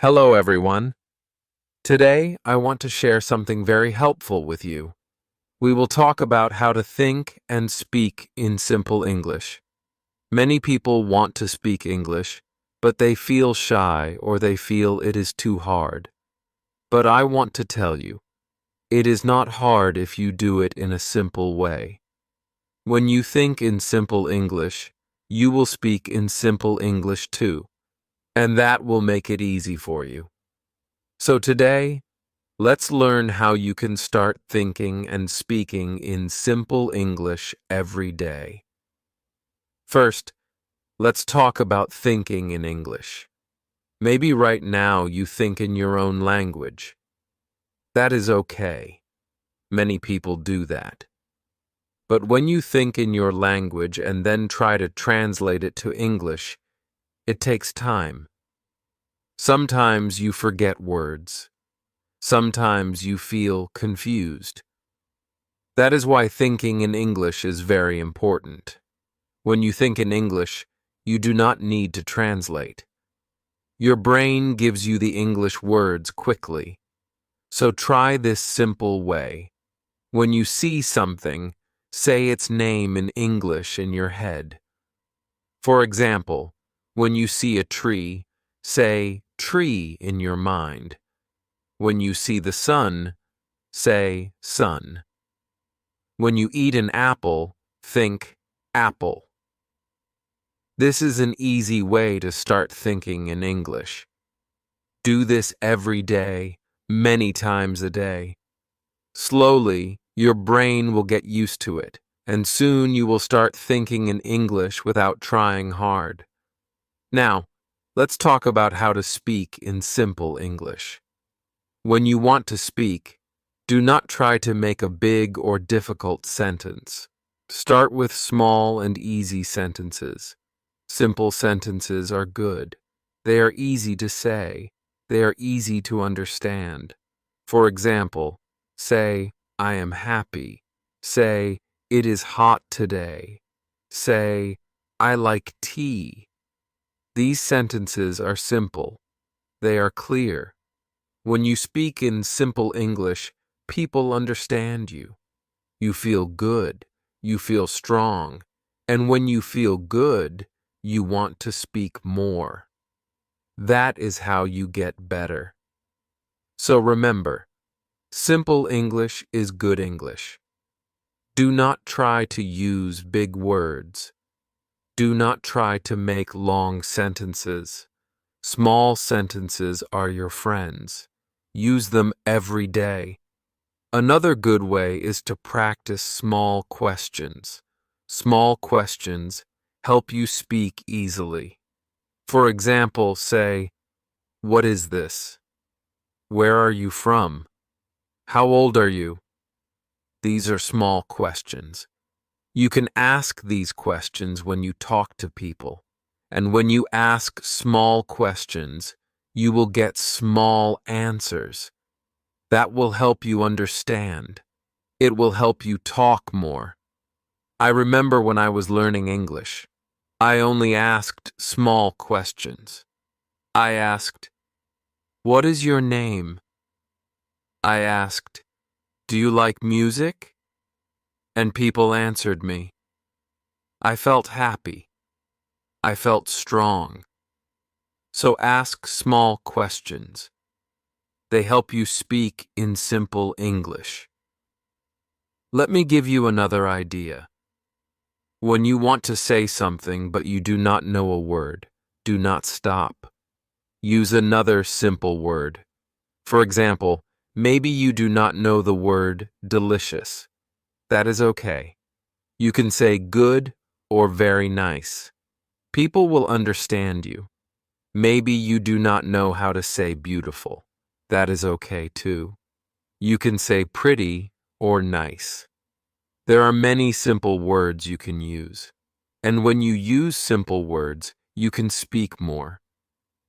Hello, everyone. Today, I want to share something very helpful with you. We will talk about how to think and speak in simple English. Many people want to speak English, but they feel shy or they feel it is too hard. But I want to tell you, it is not hard if you do it in a simple way. When you think in simple English, you will speak in simple English too, and that will make it easy for you. So today, let's learn how you can start thinking and speaking in simple English every day. First, let's talk about thinking in English. Maybe right now you think in your own language. That is okay. Many people do that. But when you think in your language and then try to translate it to English, it takes time. Sometimes you forget words. Sometimes you feel confused. That is why thinking in English is very important. When you think in English, you do not need to translate. Your brain gives you the English words quickly. So try this simple way. When you see something, say its name in English in your head. For example, when you see a tree, say tree in your mind. When you see the sun, say sun. When you eat an apple, think apple. This is an easy way to start thinking in English. Do this every day, many times a day. Slowly, your brain will get used to it, and soon you will start thinking in English without trying hard. Now, let's talk about how to speak in simple English. When you want to speak, do not try to make a big or difficult sentence. Start with small and easy sentences. Simple sentences are good. They are easy to say. They are easy to understand. For example, say, I am happy. Say, it is hot today. Say, I like tea. These sentences are simple. They are clear. When you speak in simple English, people understand you. You feel good. You feel strong. And when you feel good, you want to speak more. That is how you get better. So remember, simple English is good English. Do not try to use big words. Do not try to make long sentences. Small sentences are your friends. Use them every day. Another good way is to practice small questions. Small questions help you speak easily. For example, say, what is this? Where are you from? How old are you? These are small questions. You can ask these questions when you talk to people. And when you ask small questions, you will get small answers. That will help you understand. It will help you talk more. I remember when I was learning English, I only asked small questions. I asked, what is your name? I asked, do you like music? And people answered me. I felt happy. I felt strong. So ask small questions. They help you speak in simple English. Let me give you another idea. When you want to say something but you do not know a word, do not stop. Use another simple word. For example, maybe you do not know the word delicious. That is okay. You can say good or very nice. People will understand you. Maybe you do not know how to say beautiful. That is okay too. You can say pretty or nice. There are many simple words you can use. And when you use simple words, you can speak more.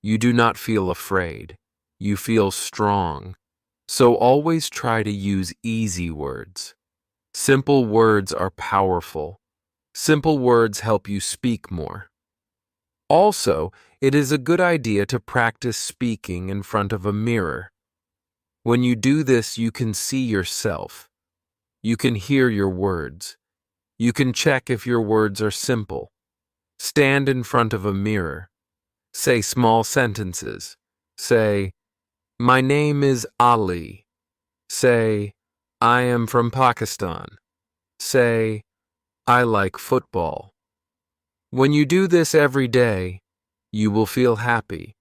You do not feel afraid. You feel strong. So always try to use easy words. Simple words are powerful. Simple words help you speak more. Also, it is a good idea to practice speaking in front of a mirror. When you do this, you can see yourself. You can hear your words. You can check if your words are simple. Stand in front of a mirror. Say small sentences. Say, "My name is Ali." Say, "I am from Pakistan." Say, "I like football." When you do this every day, you will feel happy.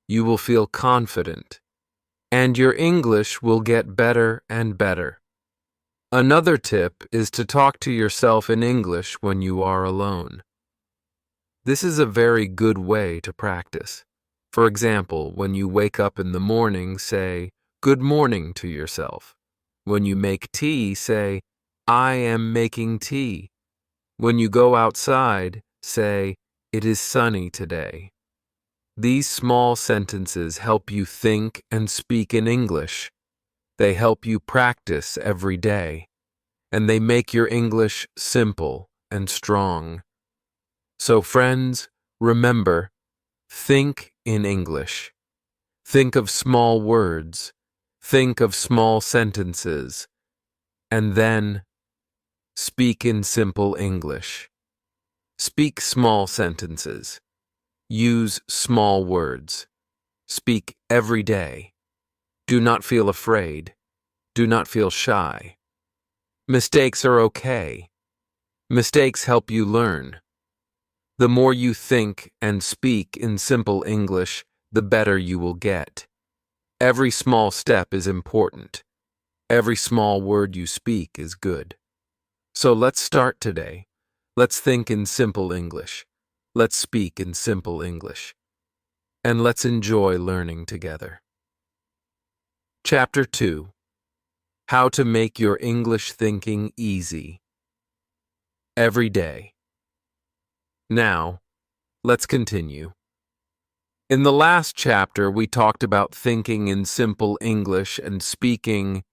You will feel confident. And your English will get better and better. Another tip is to talk to yourself in English when you are alone. This is a very good way to practice. For example, when you wake up in the morning, say, "Good morning" to yourself. When you make tea, say, "I am making tea." When you go outside, say, "It is sunny today." These small sentences help you think and speak in English. They help you practice every day, and they make your English simple and strong. So friends, remember, think in English. Think of small words. Think of small sentences. And then speak in simple English. Speak small sentences. Use small words. Speak every day. Do not feel afraid. Do not feel shy. Mistakes are okay. Mistakes help you learn. The more you think and speak in simple English, the better you will get. Every small step is important. Every small word you speak is good. So let's start today. Let's think in simple English. Let's speak in simple English. And let's enjoy learning together. Chapter 2. How to make your English thinking easy. Every day. Now, let's continue. In the last chapter, we talked about thinking in simple English and speaking.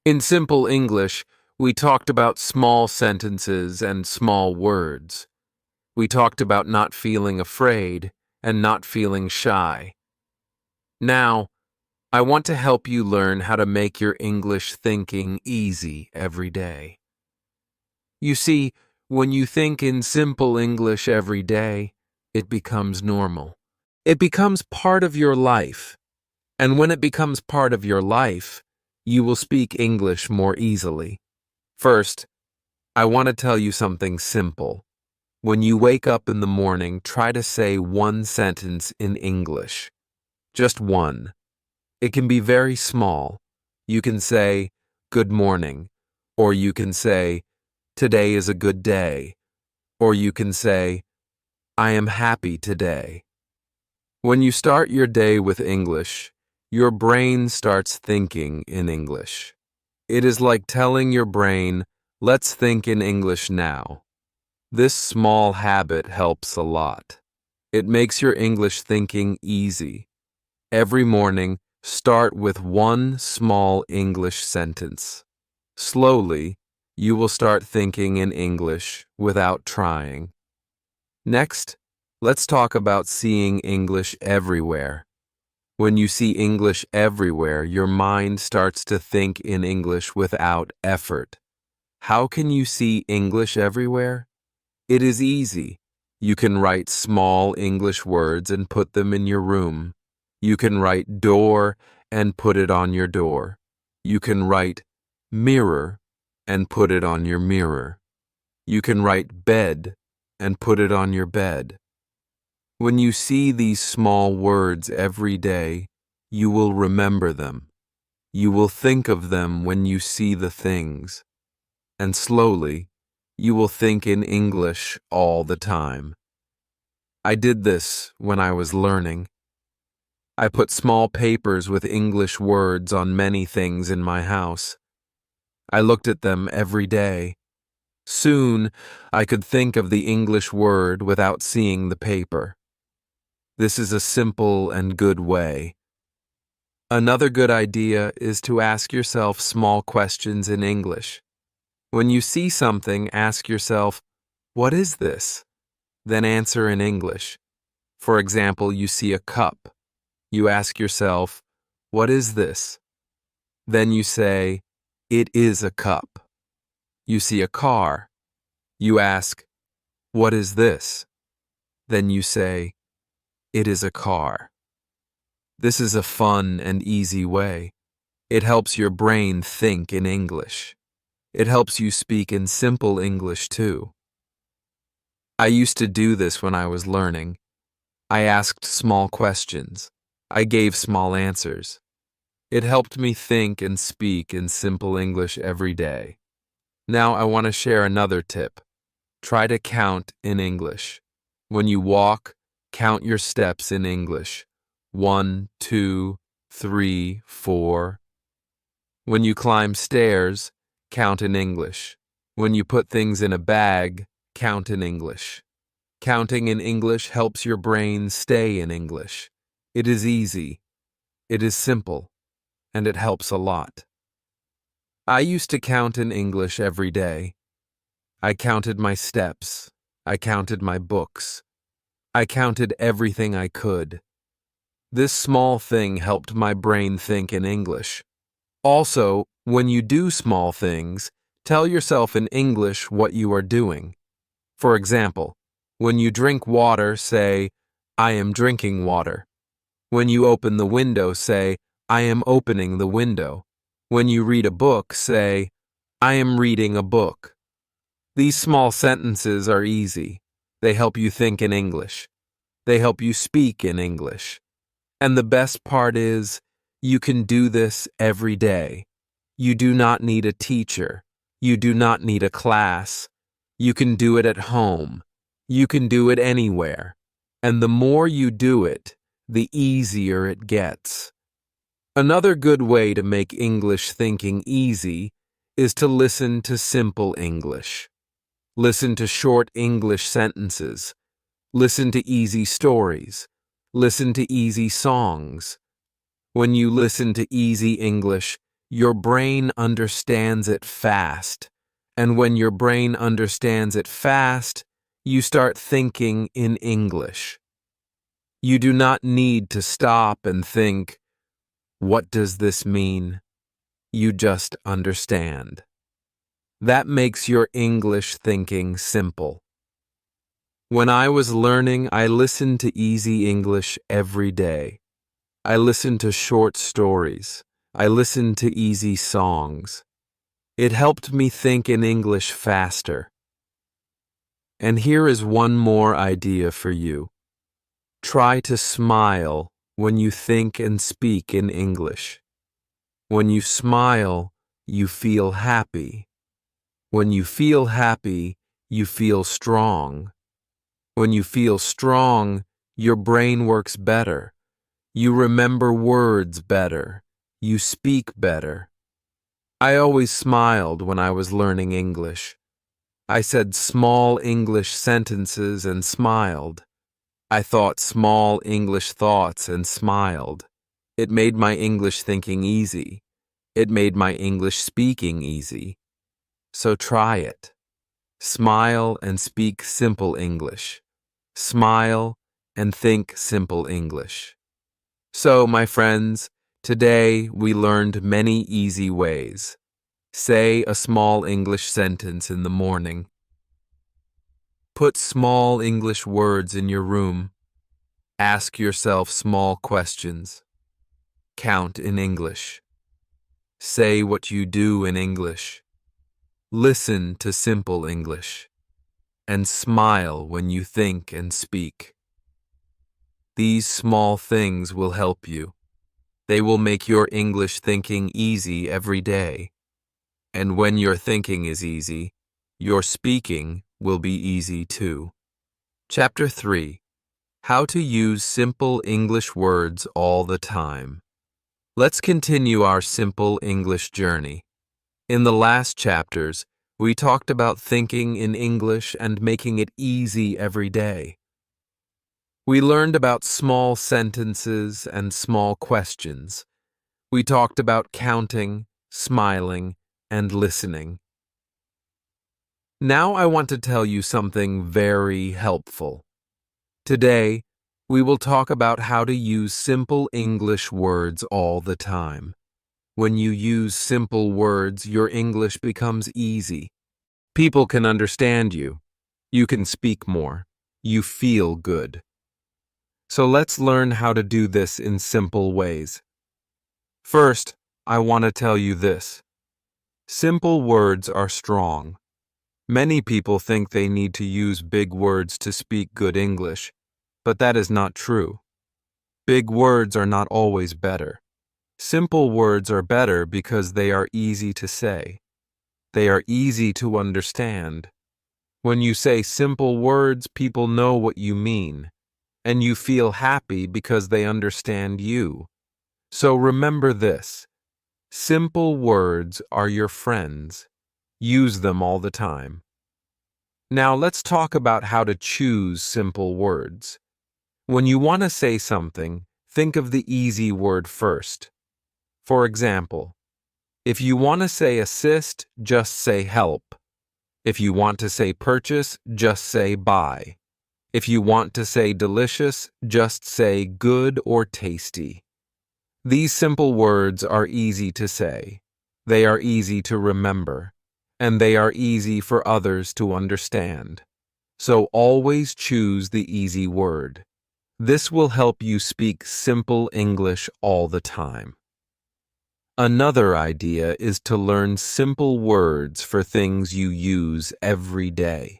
In simple English, we talked about small sentences and small words. We talked about not feeling afraid and not feeling shy. Now, I want to help you learn how to make your English thinking easy every day. You see, when you think in simple English every day, it becomes normal. It becomes part of your life. And when it becomes part of your life, you will speak English more easily. First, I want to tell you something simple. When you wake up in the morning, try to say one sentence in English. Just one. It can be very small. You can say, "Good morning," or you can say, "Today is a good day," or you can say, "I am happy today." When you start your day with English, your brain starts thinking in English. It is like telling your brain, "Let's think in English now." This small habit helps a lot. It makes your English thinking easy. Every morning, start with one small English sentence. Slowly, you will start thinking in English without trying. Next, let's talk about seeing English everywhere. When you see English everywhere, your mind starts to think in English without effort. How can you see English everywhere? It is easy. You can write small English words and put them in your room. You can write door and put it on your door. You can write mirror and put it on your mirror. You can write bed and put it on your bed. When you see these small words every day, you will remember them. You will think of them when you see the things. And slowly, you will think in English all the time. I did this when I was learning. I put small papers with English words on many things in my house. I looked at them every day. Soon, I could think of the English word without seeing the paper. This is a simple and good way. Another good idea is to ask yourself small questions in English. When you see something, ask yourself, "What is this?" Then answer in English. For example, you see a cup. You ask yourself, "What is this?" Then you say, "It is a cup." You see a car. You ask, "What is this?" Then you say, "It is a car." This is a fun and easy way. It helps your brain think in English. It helps you speak in simple English too. I used to do this when I was learning. I asked small questions. I gave small answers. It helped me think and speak in simple English every day. Now I want to share another tip. Try to count in English. When you walk, count your steps in English. 1, 2, 3, 4. When you climb stairs, count in English. When you put things in a bag, count in English. Counting in English helps your brain stay in English. It is easy, it is simple, and it helps a lot. I used to count in English every day. I counted my steps. I counted my books. I counted everything I could. This small thing helped my brain think in English. Also, when you do small things, tell yourself in English what you are doing. For example, when you drink water, say, "I am drinking water." When you open the window, say, "I am opening the window." When you read a book, say, "I am reading a book." These small sentences are easy. They help you think in English. They help you speak in English. And the best part is, you can do this every day. You do not need a teacher. You do not need a class. You can do it at home. You can do it anywhere. And the more you do it, the easier it gets. Another good way to make English thinking easy is to listen to simple English. Listen to short English sentences. Listen to easy stories. Listen to easy songs. When you listen to easy English, your brain understands it fast. And when your brain understands it fast, you start thinking in English. You do not need to stop and think, "What does this mean?" You just understand. That makes your English thinking simple. When I was learning, I listened to easy English every day. I listened to short stories. I listened to easy songs. It helped me think in English faster. And here is one more idea for you. Try to smile when you think and speak in English. When you smile, you feel happy. When you feel happy, you feel strong. When you feel strong, your brain works better. You remember words better. You speak better. I always smiled when I was learning English. I said small English sentences and smiled. I thought small English thoughts and smiled. It made my English thinking easy. It made my English speaking easy. So try it. Smile and speak simple English. Smile and think simple English. So, my friends, today we learned many easy ways. Say a small English sentence in the morning. Put small English words in your room. Ask yourself small questions. Count in English. Say what you do in English. Listen to simple English. And smile when you think and speak. These small things will help you. They will make your English thinking easy every day. And when your thinking is easy, your speaking will be easy too. Chapter 3. How to use simple English words all the time. Let's continue our simple English journey. In the last chapters, we talked about thinking in English and making it easy every day. We learned about small sentences and small questions. We talked about counting, smiling, and listening. Now I want to tell you something very helpful. Today, We will talk about how to use simple English words all the time. When you use simple words, your English becomes easy. People can understand you. You can speak more. You feel good. So let's learn how to do this in simple ways. First, I want to tell you this. Simple words are strong. Many people think they need to use big words to speak good English, but that is not true. Big words are not always better. Simple words are better because they are easy to say. They are easy to understand. When you say simple words, people know what you mean, and you feel happy because they understand you. So remember this. Simple words are your friends. Use them all the time. Now let's talk about how to choose simple words. When you want to say something, think of the easy word first. For example, if you want to say assist, just say help. If you want to say purchase, just say buy. If you want to say delicious, just say good or tasty. These simple words are easy to say. They are easy to remember, and they are easy for others to understand. So always choose the easy word. This will help you speak simple English all the time. Another idea is to learn simple words for things you use every day.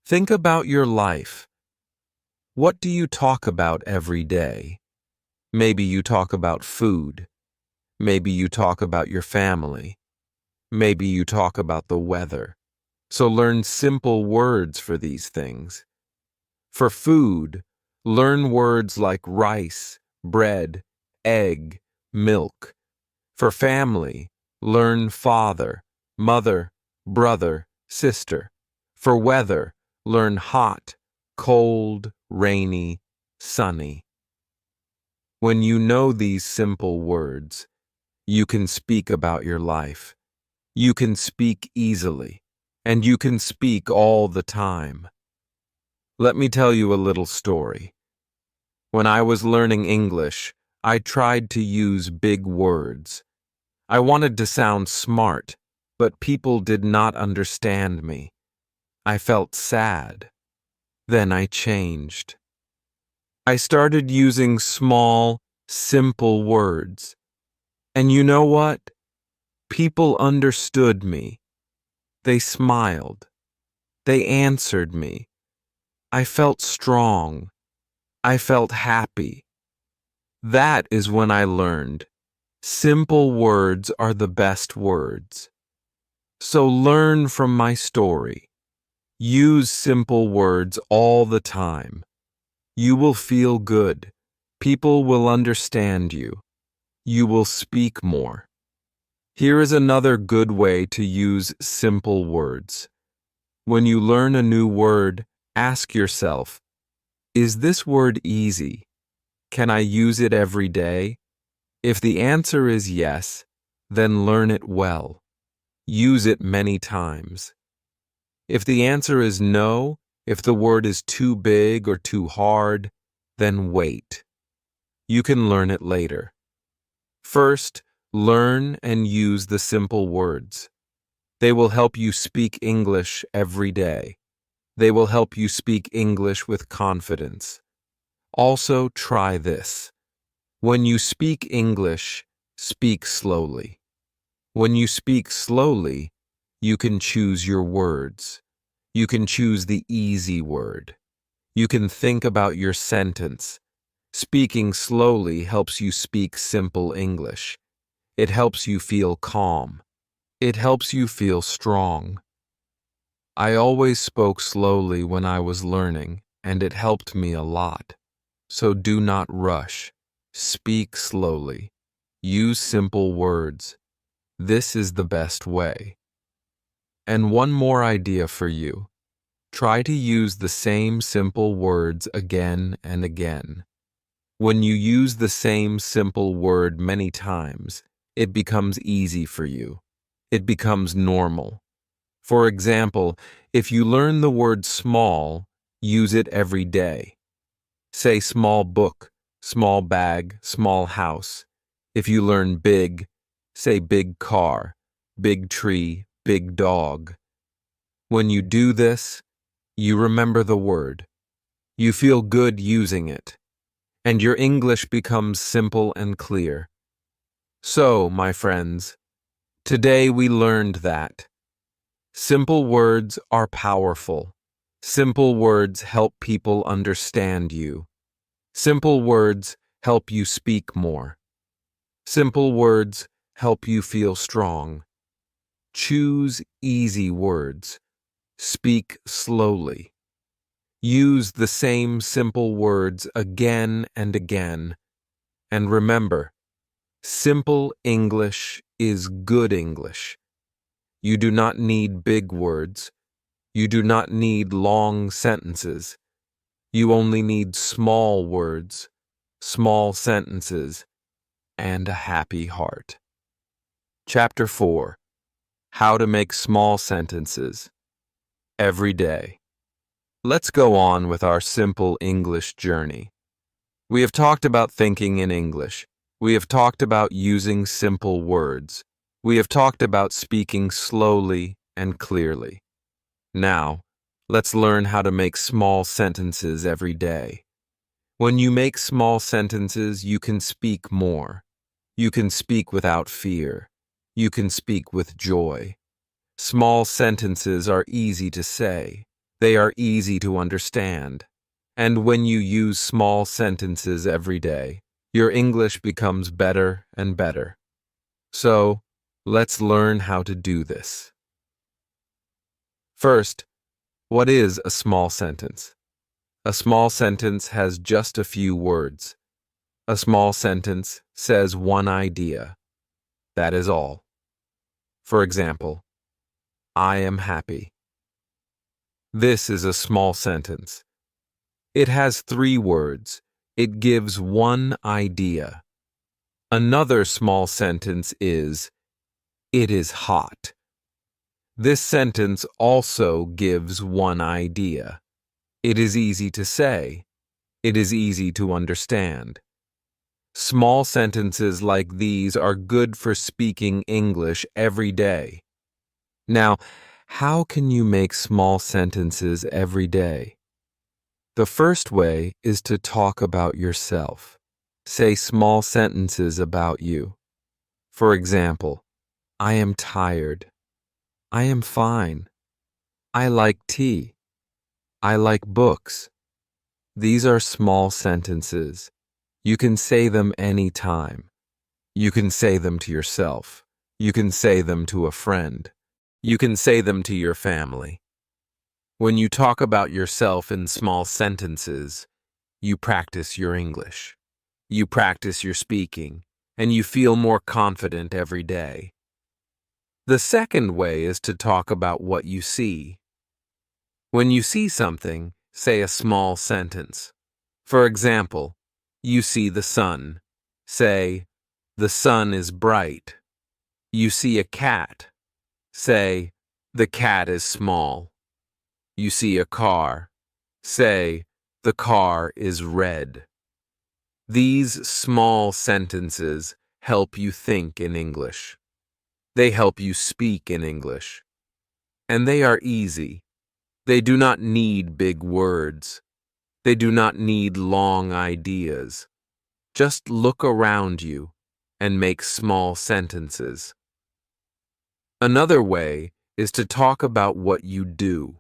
Think about your life. What do you talk about every day? Maybe you talk about food. Maybe you talk about your family. Maybe you talk about the weather. So learn simple words for these things. For food, learn words like rice, bread, egg, milk. For family, learn father, mother, brother, sister. For weather, learn hot, cold, rainy, sunny. When you know these simple words, you can speak about your life. You can speak easily, and you can speak all the time. Let me tell you a little story. When I was learning English, I tried to use big words. I wanted to sound smart, but people did not understand me. I felt sad. Then I changed. I started using small, simple words. And you know what? People understood me. They smiled. They answered me. I felt strong. I felt happy. That is when I learned. Simple words are the best words. So learn from my story. Use simple words all the time. You will feel good. People will understand you. You will speak more. Here is another good way to use simple words. When you learn a new word, ask yourself, is this word easy? Can I use it every day? If the answer is yes, then learn it well. Use it many times. If the answer is no, if the word is too big or too hard, then wait. You can learn it later. First, learn and use the simple words. They will help you speak English every day. They will help you speak English with confidence. Also, try this. When you speak English, speak slowly. When you speak slowly, you can choose your words. You can choose the easy word. You can think about your sentence. Speaking slowly helps you speak simple English. It helps you feel calm. It helps you feel strong. I always spoke slowly when I was learning, and it helped me a lot. So do not rush. Speak slowly. Use simple words. This is the best way. And one more idea for you. Try to use the same simple words again and again. When you use the same simple word many times, it becomes easy for you. It becomes normal. For example, if you learn the word small, use it every day. Say small book, small bag, small house. If you learn big, say big car, big tree, big dog. When you do this, you remember the word. You feel good using it, and your English becomes simple and clear. So, my friends, today we learned that simple words are powerful. Simple words help people understand you. Simple words help you speak more. Simple words help you feel strong. Choose easy words. Speak slowly. Use the same simple words again and again. And remember, simple English is good English. You do not need big words. You do not need long sentences. You only need small words, small sentences, and a happy heart. Chapter 4. How to make small sentences every day. Let's go on with our simple English journey. We have talked about thinking in English. We have talked about using simple words. We have talked about speaking slowly and clearly. Now, let's learn how to make small sentences every day. When you make small sentences, you can speak more. You can speak without fear. You can speak with joy. Small sentences are easy to say. They are easy to understand. And when you use small sentences every day, your English becomes better and better. So, let's learn how to do this. First, what is a small sentence? A small sentence has just a few words. A small sentence says one idea. That is all. For example, I am happy. This is a small sentence. It has 3 words. It gives one idea. Another small sentence is, it is hot. This sentence also gives one idea. It is easy to say. It is easy to understand. Small sentences like these are good for speaking English every day. Now, how can you make small sentences every day? The first way is to talk about yourself. Say small sentences about you. For example, I am tired. I am fine. I like tea. I like books. These are small sentences. You can say them anytime. You can say them to yourself. You can say them to a friend. You can say them to your family. When you talk about yourself in small sentences, you practice your English. You practice your speaking, and you feel more confident every day. The second way is to talk about what you see. When you see something, say a small sentence. For example, you see the sun. Say, the sun is bright. You see a cat. Say, the cat is small. You see a car. Say, the car is red. These small sentences help you think in English. They help you speak in English. And they are easy. They do not need big words. They do not need long ideas. Just look around you and make small sentences. Another way is to talk about what you do.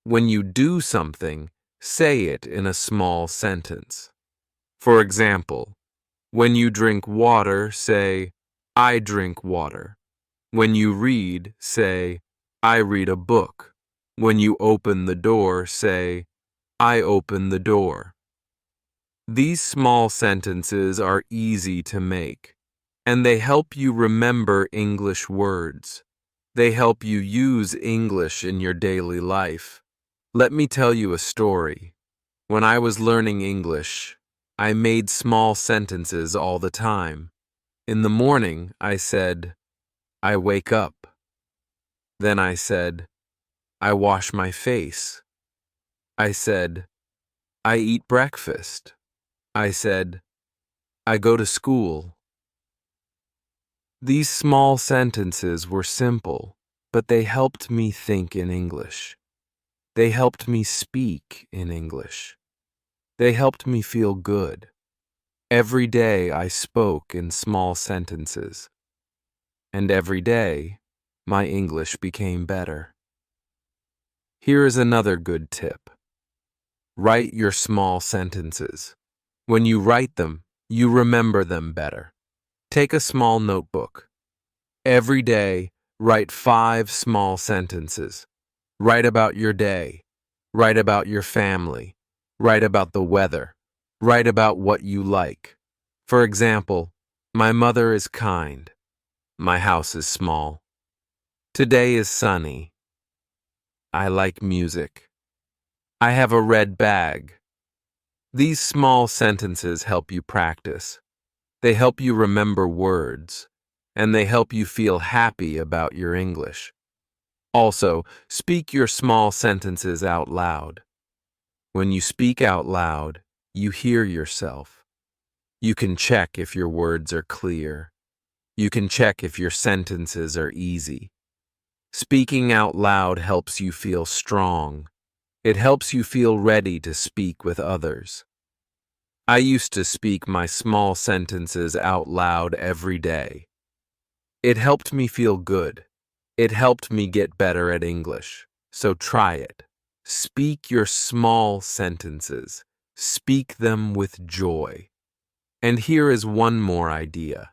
When you do something, say it in a small sentence. For example, when you drink water, say, I drink water. When you read, say, I read a book. When you open the door, say, I open the door. These small sentences are easy to make, and they help you remember English words. They help you use English in your daily life. Let me tell you a story. When I was learning English, I made small sentences all the time. In the morning, I said, I wake up. Then I said, I wash my face. I said, I eat breakfast. I said, I go to school. These small sentences were simple, but they helped me think in English. They helped me speak in English. They helped me feel good. Every day I spoke in small sentences. And every day, my English became better. Here is another good tip. Write your small sentences. When you write them, you remember them better. Take a small notebook. Every day, write 5 small sentences. Write about your day. Write about your family. Write about the weather. Write about what you like. For example, my mother is kind. My house is small. Today is sunny. I like music. I have a red bag. These small sentences help you practice. They help you remember words, and they help you feel happy about your English. Also, speak your small sentences out loud. When you speak out loud, you hear yourself. You can check if your words are clear. You can check if your sentences are easy. Speaking out loud helps you feel strong. It helps you feel ready to speak with others. I used to speak my small sentences out loud every day. It helped me feel good. It helped me get better at English. So try it. Speak your small sentences. Speak them with joy. And here is one more idea.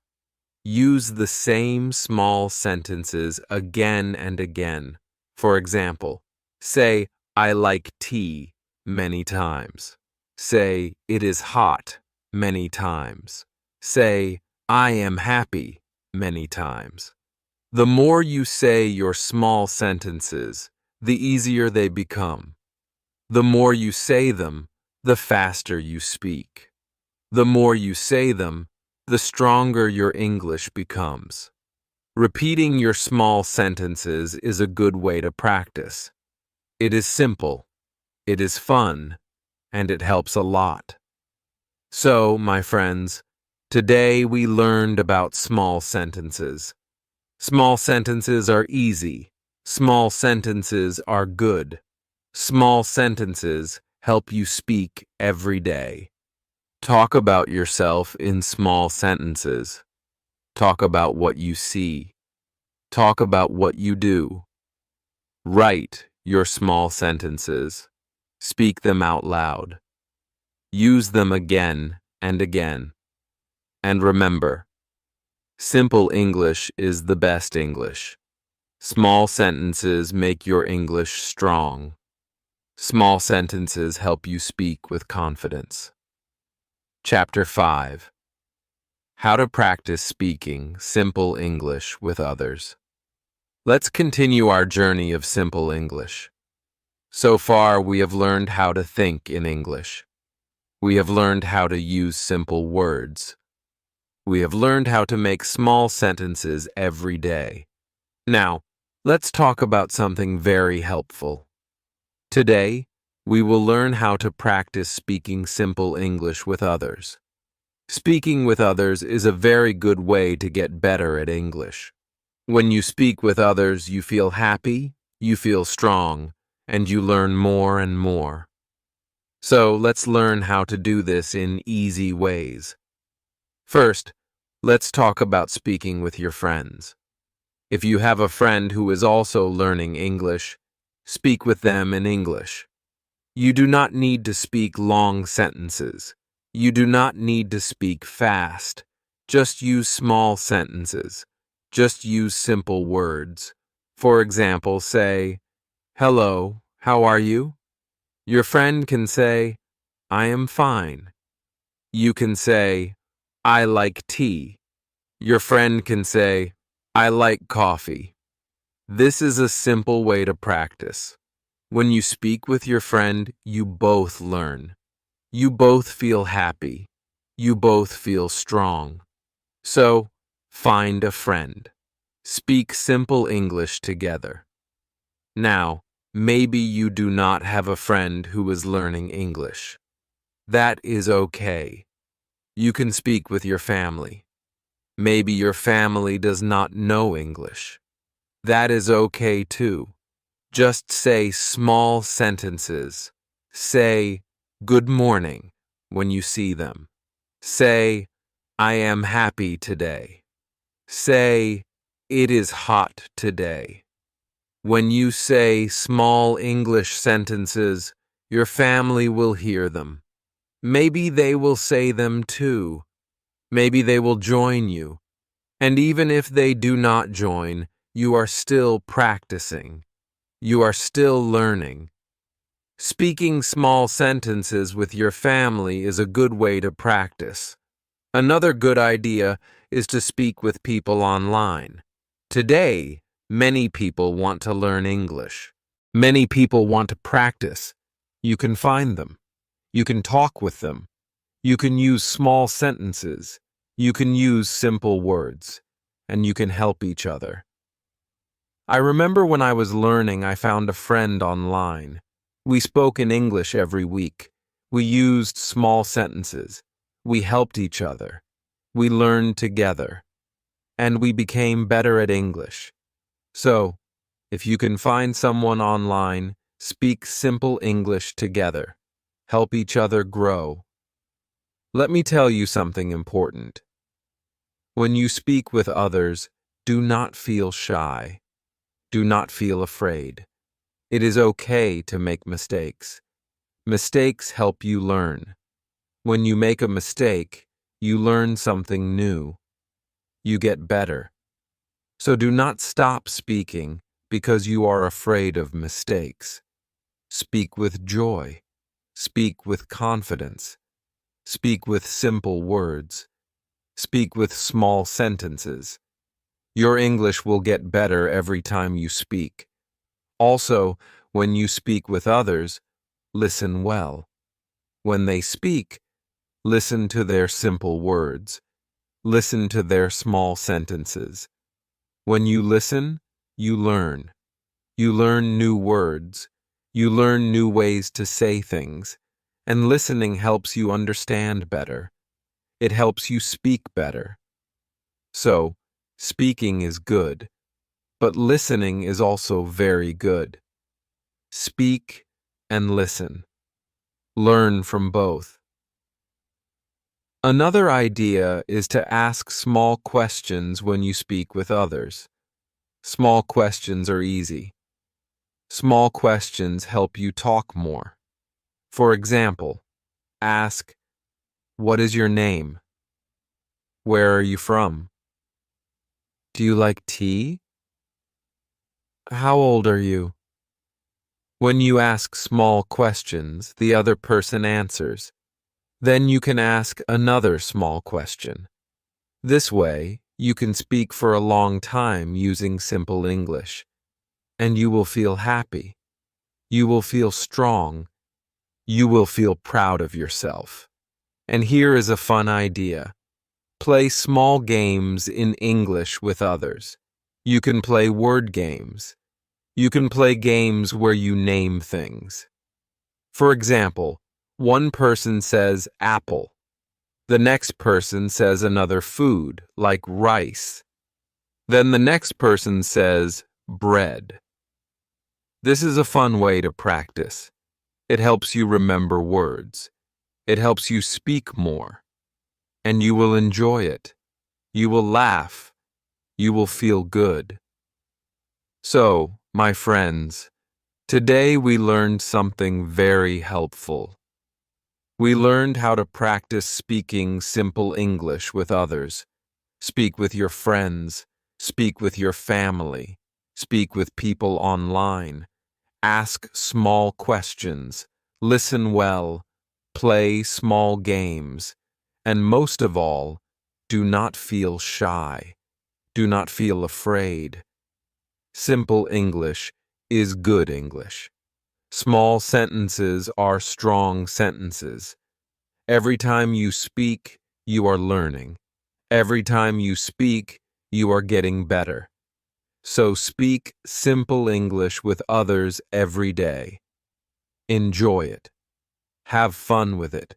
Use the same small sentences again and again. For example, say, I like tea many times. Say, it is hot many times. Say, I am happy many times. The more you say your small sentences, the easier they become. The more you say them, the faster you speak. The more you say them, the stronger your English becomes. Repeating your small sentences is a good way to practice. It is simple, it is fun, and it helps a lot. So, my friends, today we learned about small sentences. Small sentences are easy. Small sentences are good. Small sentences help you speak every day. Talk about yourself in small sentences. Talk about what you see. Talk about what you do. Write your small sentences. Speak them out loud. Use them again and again. And remember, simple English is the best English. Small sentences make your English strong. Small sentences help you speak with confidence. Chapter 5. How to practice speaking simple English with others. Let's continue our journey of simple English. So far, we have learned how to think in English. We have learned how to use simple words. We have learned how to make small sentences every day. Now, let's talk about something very helpful. Today, we will learn how to practice speaking simple English with others. Speaking with others is a very good way to get better at English. When you speak with others, you feel happy, you feel strong, and you learn more and more. So let's learn how to do this in easy ways. First, let's talk about speaking with your friends. If you have a friend who is also learning English, speak with them in English. You do not need to speak long sentences. You do not need to speak fast. Just use small sentences. Just use simple words. For example, say, "Hello, how are you?" Your friend can say, "I am fine." You can say, "I like tea." Your friend can say, "I like coffee." This is a simple way to practice. When you speak with your friend, you both learn. You both feel happy. You both feel strong. So, find a friend. Speak simple English together. Now, maybe you do not have a friend who is learning English. That is okay. You can speak with your family. Maybe your family does not know English. That is okay too. Just say small sentences. Say, good morning when you see them. Say, I am happy today. Say, it is hot today. When you say small English sentences, your family will hear them. Maybe they will say them too. Maybe they will join you. And even if they do not join, you are still practicing. You are still learning. Speaking small sentences with your family is a good way to practice. Another good idea is to speak with people online. Today, many people want to learn English. Many people want to practice. You can find them. You can talk with them. You can use small sentences. You can use simple words. And you can help each other. I remember when I was learning, I found a friend online. We spoke in English every week. We used small sentences. We helped each other. We learned together. And we became better at English. So, if you can find someone online, speak simple English together. Help each other grow. Let me tell you something important. When you speak with others, do not feel shy. Do not feel afraid. It is okay to make mistakes. Mistakes help you learn. When you make a mistake, you learn something new. You get better. So do not stop speaking because you are afraid of mistakes. Speak with joy. Speak with confidence. Speak with simple words. Speak with small sentences. Your English will get better every time you speak. Also, when you speak with others, listen well. When they speak, listen to their simple words. Listen to their small sentences. When you listen, you learn. You learn new words. You learn new ways to say things. And listening helps you understand better. It helps you speak better. So, speaking is good, but listening is also very good. Speak and listen. Learn from both. Another idea is to ask small questions when you speak with others. Small questions are easy. Small questions help you talk more. For example, ask, what is your name? Where are you from? Do you like tea? How old are you? When you ask small questions, the other person answers. Then you can ask another small question. This way, you can speak for a long time using simple English. And you will feel happy. You will feel strong. You will feel proud of yourself. And here is a fun idea. Play small games in English with others. You can play word games. You can play games where you name things. For example, one person says apple. The next person says another food, like rice. Then the next person says bread. This is a fun way to practice. It helps you remember words. It helps you speak more. And you will enjoy it. You will laugh. You will feel good. So, my friends, today we learned something very helpful. We learned how to practice speaking simple English with others. Speak with your friends. Speak with your family. Speak with people online. Ask small questions. Listen well. Play small games. And most of all, do not feel shy. Do not feel afraid. Simple English is good English. Small sentences are strong sentences. Every time you speak, you are learning. Every time you speak, you are getting better. So speak simple English with others every day. Enjoy it. Have fun with it.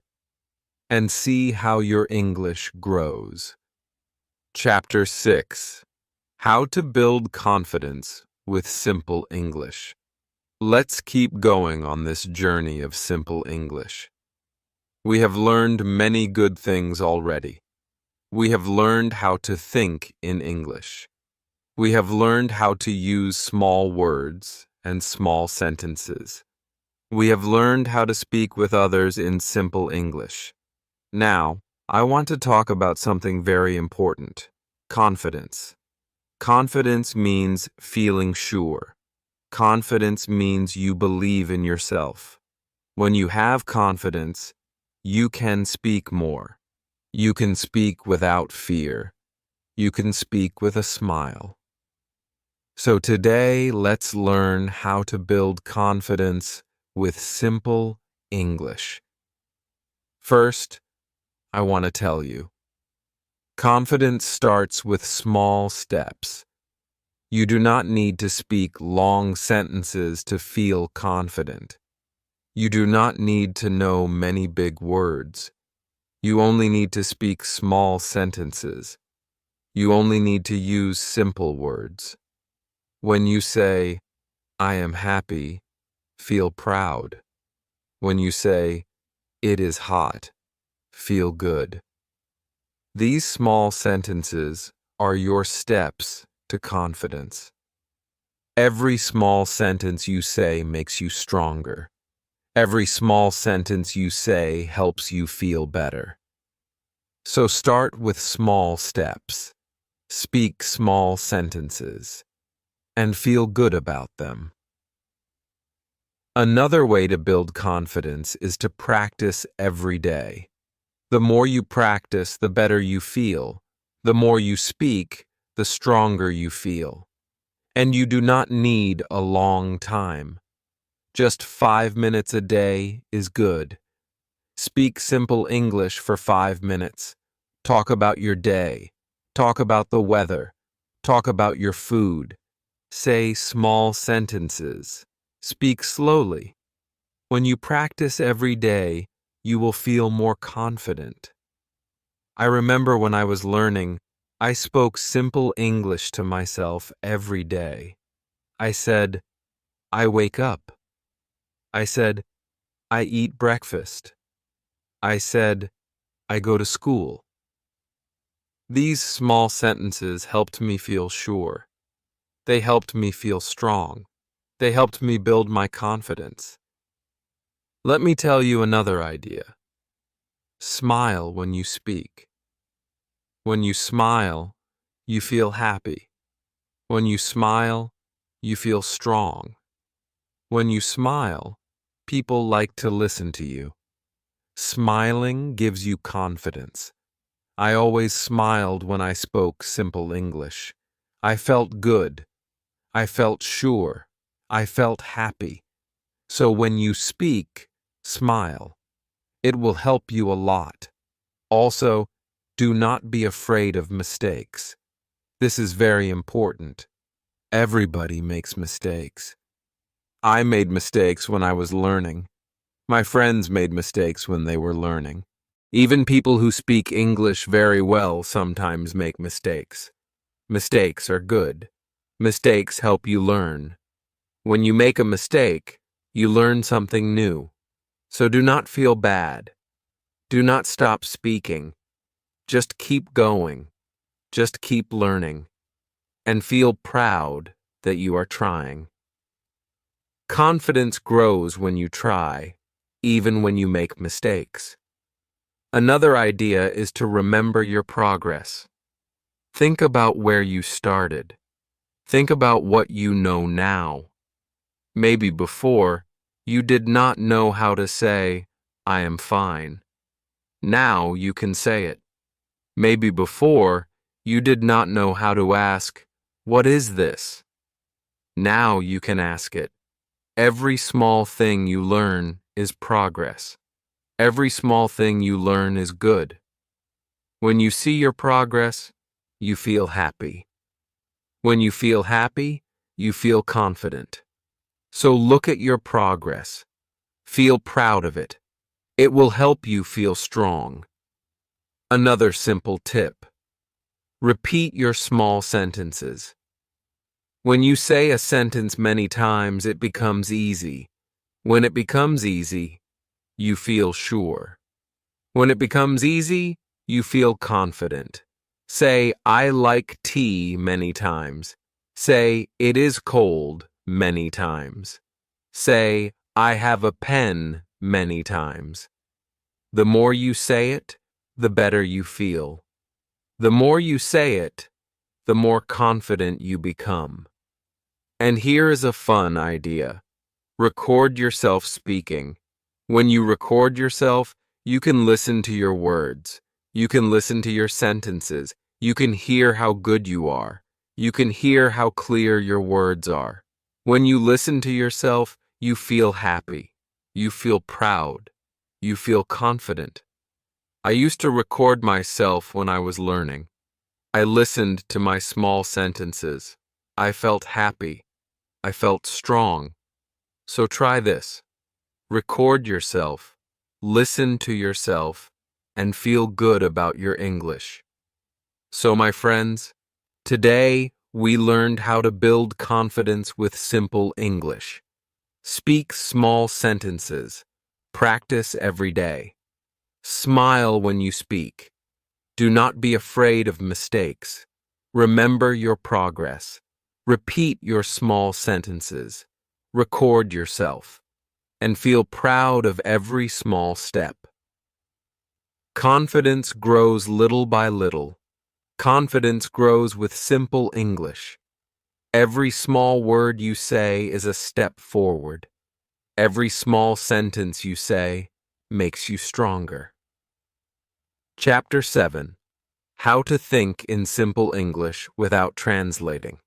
and see how your English grows. Chapter 6: How to Build Confidence with Simple English. Let's keep going on this journey of simple English. We have learned many good things already. We have learned how to think in English. We have learned how to use small words and small sentences. We have learned how to speak with others in simple English. Now, I want to talk about something very important: confidence. Confidence means feeling sure. Confidence means you believe in yourself. When you have confidence, you can speak more. You can speak without fear. You can speak with a smile. So today, let's learn how to build confidence with simple English. First, I want to tell you, confidence starts with small steps. You do not need to speak long sentences to feel confident. You do not need to know many big words. You only need to speak small sentences. You only need to use simple words. When you say, "I am happy," feel proud. When you say, "It is hot," feel good. These small sentences are your steps to confidence. Every small sentence you say makes you stronger. Every small sentence you say helps you feel better. So start with small steps. Speak small sentences and feel good about them. Another way to build confidence is to practice every day. The more you practice, the better you feel. The more you speak, the stronger you feel. And you do not need a long time. Just 5 minutes a day is good. Speak simple English for 5 minutes. Talk about your day. Talk about the weather. Talk about your food. Say small sentences. Speak slowly. When you practice every day, you will feel more confident. I remember when I was learning, I spoke simple English to myself every day. I said, "I wake up." I said, "I eat breakfast." I said, "I go to school." These small sentences helped me feel sure. They helped me feel strong. They helped me build my confidence. Let me tell you another idea. Smile when you speak. When you smile, you feel happy. When you smile, you feel strong. When you smile, people like to listen to you. Smiling gives you confidence. I always smiled when I spoke simple English. I felt good. I felt sure. I felt happy. So when you speak, smile. It will help you a lot. Also, do not be afraid of mistakes. This is very important. Everybody makes mistakes. I made mistakes when I was learning. My friends made mistakes when they were learning. Even people who speak English very well sometimes make mistakes. Mistakes are good. Mistakes help you learn. When you make a mistake, you learn something new. So do not feel bad. Do not stop speaking. Just keep going. Just keep learning. And feel proud that you are trying. Confidence grows when you try, even when you make mistakes. Another idea is to remember your progress. Think about where you started. Think about what you know now. Maybe before, you did not know how to say, "I am fine." Now you can say it. Maybe before, you did not know how to ask, "What is this?" Now you can ask it. Every small thing you learn is progress. Every small thing you learn is good. When you see your progress, you feel happy. When you feel happy, you feel confident. So look at your progress. Feel proud of it. It will help you feel strong. Another simple tip. Repeat your small sentences. When you say a sentence many times, it becomes easy. When it becomes easy, you feel sure. When it becomes easy, you feel confident. Say, I like tea many times. Say, it is cold many times. Say, I have a pen many times. The more you say it, the better you feel. The more you say it, the more confident you become. And here is a fun idea. Record yourself speaking. When you record yourself, you can listen to your words. You can listen to your sentences. You can hear how good you are. You can hear how clear your words are. When you listen to yourself, you feel happy. You feel proud. You feel confident. I used to record myself when I was learning. I listened to my small sentences. I felt happy. I felt strong. So try this. Record yourself, listen to yourself, and feel good about your English. So, my friends, today we learned how to build confidence with simple English. Speak small sentences. Practice every day. Smile when you speak. Do not be afraid of mistakes. Remember your progress. Repeat your small sentences. Record yourself. And feel proud of every small step. Confidence grows little by little. Confidence grows with simple English. Every small word you say is a step forward. Every small sentence you say makes you stronger. Chapter 7. How to think in simple English without translating.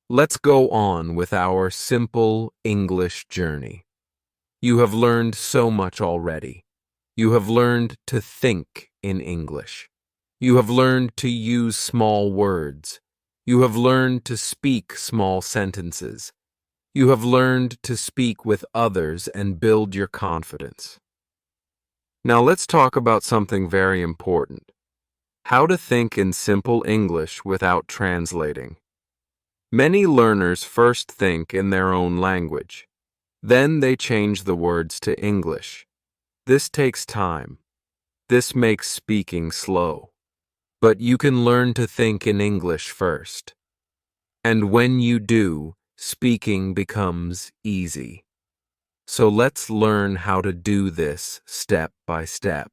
Let's go on with our simple English journey. You have learned so much already. You have learned to think in English. You have learned to use small words. You have learned to speak small sentences. You have learned to speak with others and build your confidence. Now let's talk about something very important. How to think in simple English without translating. Many learners first think in their own language. Then they change the words to English. This takes time. This makes speaking slow. But you can learn to think in English first. And when you do, speaking becomes easy. So let's learn how to do this step by step.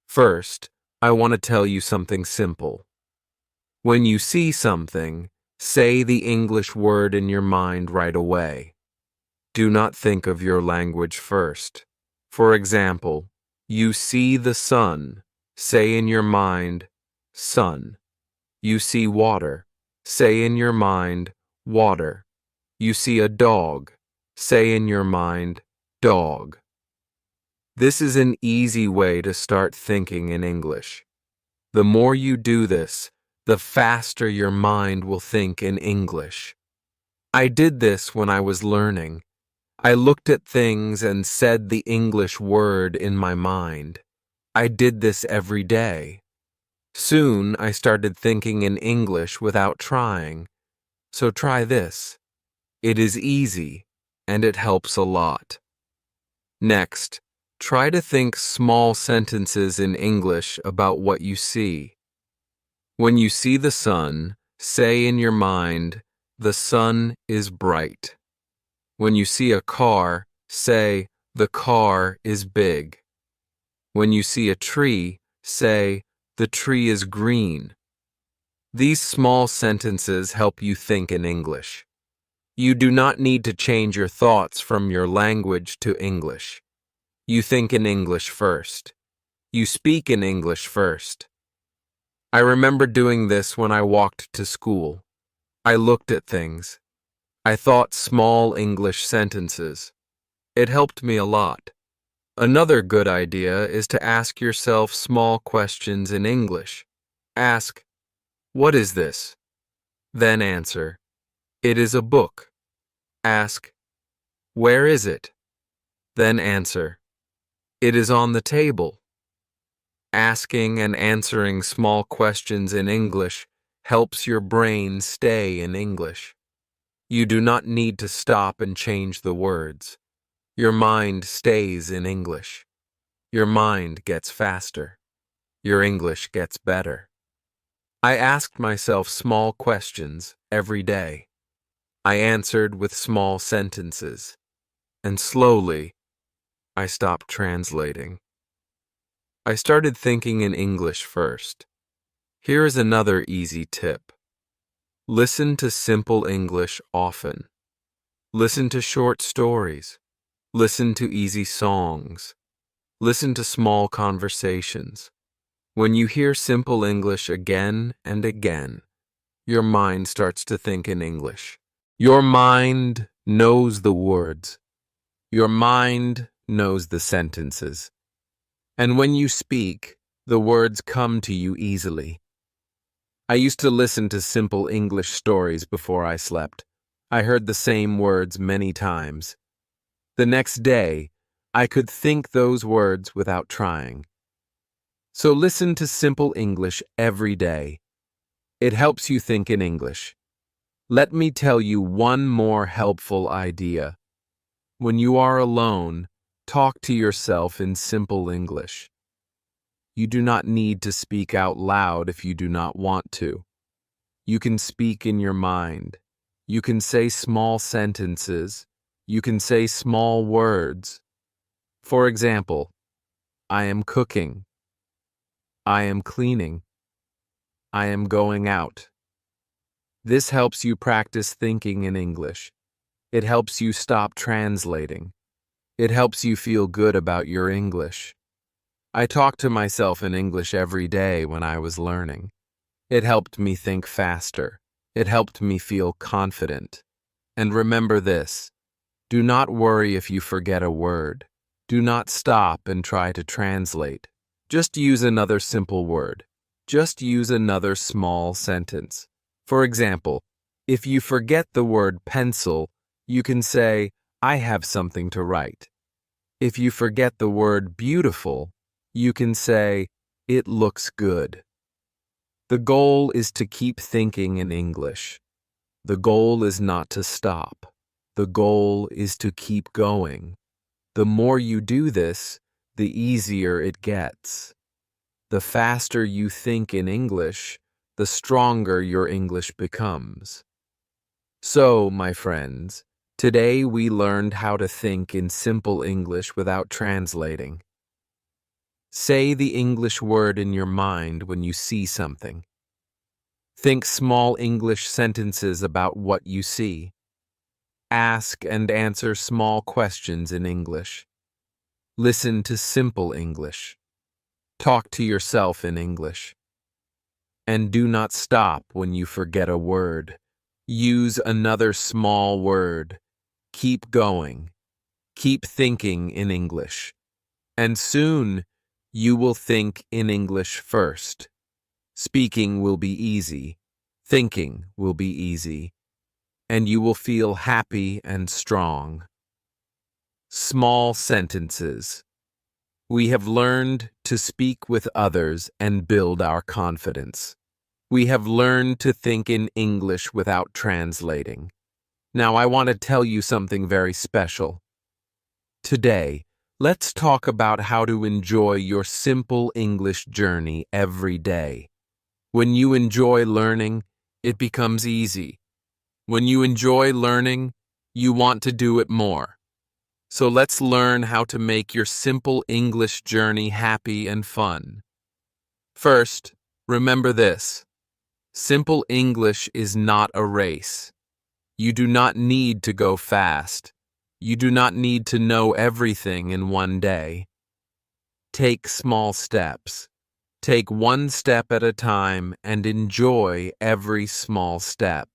First, I want to tell you something simple. When you see something, say the English word in your mind right away. Do not think of your language first. For example, you see the sun. Say in your mind, sun. You see water. Say in your mind, water. You see a dog. Say in your mind, dog. This is an easy way to start thinking in English. The more you do this, the faster your mind will think in English. I did this when I was learning. I looked at things and said the English word in my mind. I did this every day. Soon I started thinking in English without trying. So try this. It is easy, and it helps a lot. Next, try to think small sentences in English about what you see. When you see the sun, say in your mind, the sun is bright. When you see a car, say, the car is big. When you see a tree, say, the tree is green. These small sentences help you think in English. You do not need to change your thoughts from your language to English. You think in English first. You speak in English first. I remember doing this when I walked to school. I looked at things. I thought small English sentences. It helped me a lot. Another good idea is to ask yourself small questions in English. Ask, what is this? Then answer, it is a book. Ask, where is it? Then answer. It is on the table. Asking and answering small questions in English helps your brain stay in English. You do not need to stop and change the words. Your mind stays in English. Your mind gets faster. Your English gets better. I asked myself small questions every day. I answered with small sentences. And slowly, I stopped translating. I started thinking in English first. Here is another easy tip. Listen to simple English often. Listen to short stories. Listen to easy songs. Listen to small conversations. When you hear simple English again and again, your mind starts to think in English. Your mind knows the words. Your mind knows the sentences. And when you speak, the words come to you easily. I used to listen to simple English stories before I slept. I heard the same words many times. The next day, I could think those words without trying. So listen to simple English every day. It helps you think in English. Let me tell you one more helpful idea. When you are alone, talk to yourself in simple English. You do not need to speak out loud if you do not want to. You can speak in your mind. You can say small sentences. You can say small words. For example, I am cooking. I am cleaning. I am going out. This helps you practice thinking in English. It helps you stop translating. It helps you feel good about your English. I talked to myself in English every day when I was learning. It helped me think faster. It helped me feel confident. And remember this, do not worry if you forget a word. Do not stop and try to translate. Just use another simple word. Just use another small sentence. For example, if you forget the word pencil, you can say, I have something to write. If you forget the word beautiful, you can say, it looks good. The goal is to keep thinking in English. The goal is not to stop. The goal is to keep going. The more you do this, the easier it gets. The faster you think in English, the stronger your English becomes. So, my friends, today we learned how to think in simple English without translating. Say the English word in your mind when you see something. Think small English sentences about what you see. Ask and answer small questions in English. Listen to simple English. Talk to yourself in English. And do not stop when you forget a word. Use another small word. Keep going. Keep thinking in English. And soon, you will think in English first. Speaking will be easy. Thinking will be easy. And you will feel happy and strong. Small sentences. We have learned to speak with others and build our confidence. We have learned to think in English without translating. Now I want to tell you something very special. Today, let's talk about how to enjoy your simple English journey every day. When you enjoy learning, it becomes easy. When you enjoy learning, you want to do it more. So let's learn how to make your simple English journey happy and fun. First, remember this. Simple English is not a race. You do not need to go fast. You do not need to know everything in one day. Take small steps. Take one step at a time and enjoy every small step.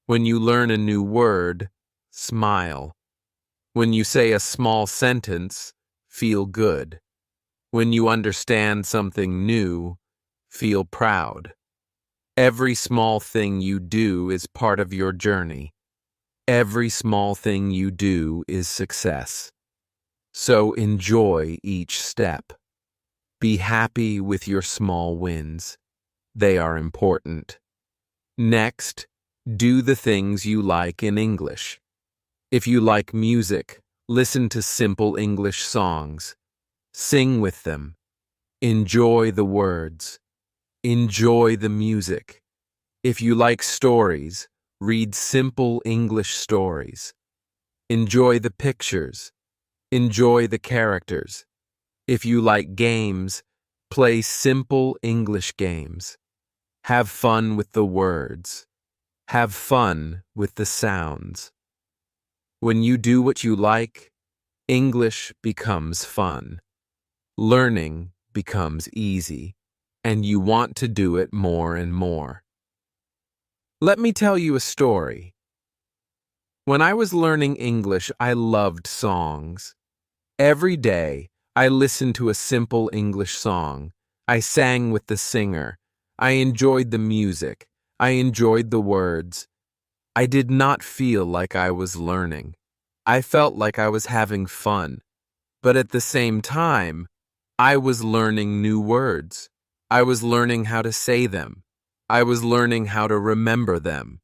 When you learn a new word, smile. When you say a small sentence, feel good. When you understand something new, feel proud. Every small thing you do is part of your journey. Every small thing you do is success. So enjoy each step. Be happy with your small wins. They are important. Next, do the things you like in English. If you like music, listen to simple English songs. Sing with them. Enjoy the words. Enjoy the music. If you like stories, read simple English stories. Enjoy the pictures. Enjoy the characters. If you like games, play simple English games. Have fun with the words. Have fun with the sounds. When you do what you like, English becomes fun. Learning becomes easy, and you want to do it more and more. Let me tell you a story. When I was learning English, I loved songs. Every day, I listened to a simple English song. I sang with the singer. I enjoyed the music. I enjoyed the words. I did not feel like I was learning. I felt like I was having fun. But at the same time, I was learning new words. I was learning how to say them. I was learning how to remember them.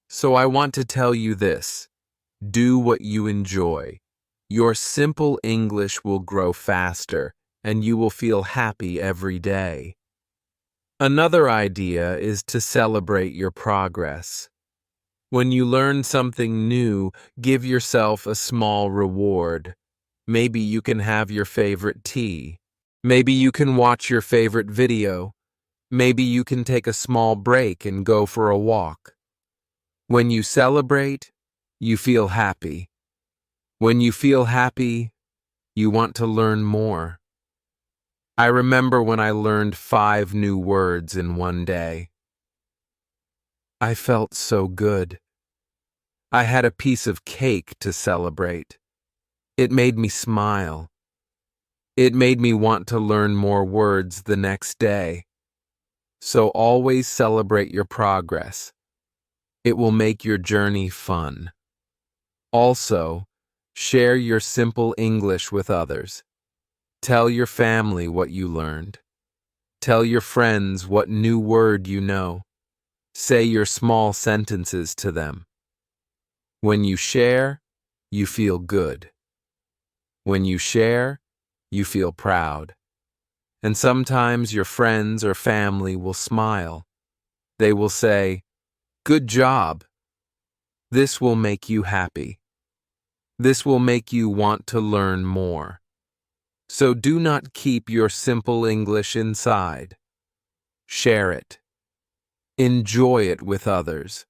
So I want to tell you this. Do what you enjoy. Your simple English will grow faster, and you will feel happy every day. Another idea is to celebrate your progress. When you learn something new, give yourself a small reward. Maybe you can have your favorite tea. Maybe you can watch your favorite video. Maybe you can take a small break and go for a walk. When you celebrate, you feel happy. When you feel happy, you want to learn more. I remember when I learned 5 new words in one day. I felt so good. I had a piece of cake to celebrate. It made me smile. It made me want to learn more words the next day. So always celebrate your progress. It will make your journey fun. Also, share your simple English with others. Tell your family what you learned. Tell your friends what new word you know. Say your small sentences to them. When you share, you feel good. When you share, you feel proud. And sometimes your friends or family will smile. They will say, "Good job." This will make you happy. This will make you want to learn more. So do not keep your simple English inside. Share it. Enjoy it with others.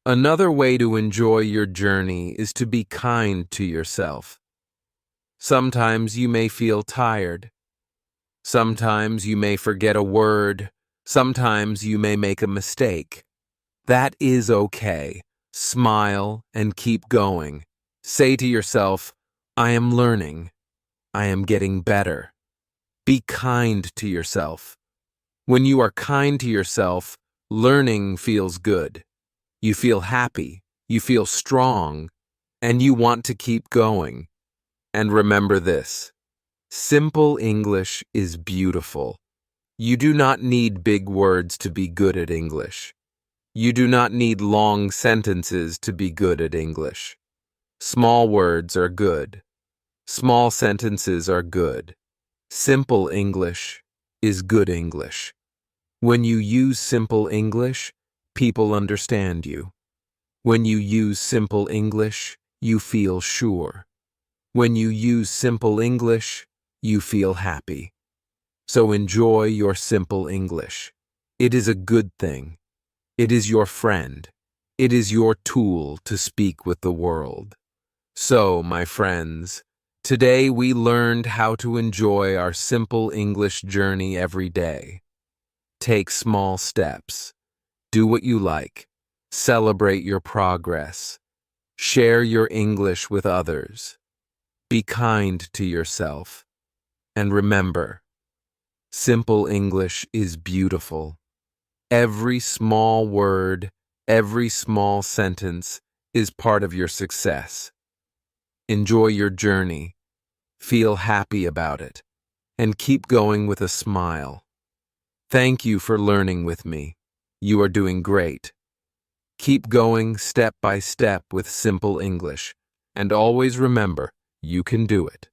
Another way to enjoy your journey is to be kind to yourself. Sometimes you may feel tired. Sometimes you may forget a word. Sometimes you may make a mistake. That is okay. Smile and keep going. Say to yourself, "I am learning. I am getting better." Be kind to yourself. When you are kind to yourself, learning feels good. You feel happy, you feel strong, and you want to keep going. And remember this: simple English is beautiful. You do not need big words to be good at English. You do not need long sentences to be good at English. Small words are good. Small sentences are good. Simple English is good English. When you use simple English, people understand you. When you use simple English, you feel sure. When you use simple English, you feel happy. So enjoy your simple English. It is a good thing. It is your friend. It is your tool to speak with the world. So, my friends, today we learned how to enjoy our simple English journey every day. Take small steps. Do what you like. Celebrate your progress. Share your English with others. Be kind to yourself. And remember, simple English is beautiful. Every small word, every small sentence is part of your success. Enjoy your journey, feel happy about it, and keep going with a smile. Thank you for learning with me. You are doing great. Keep going step by step with simple English, and always remember, you can do it.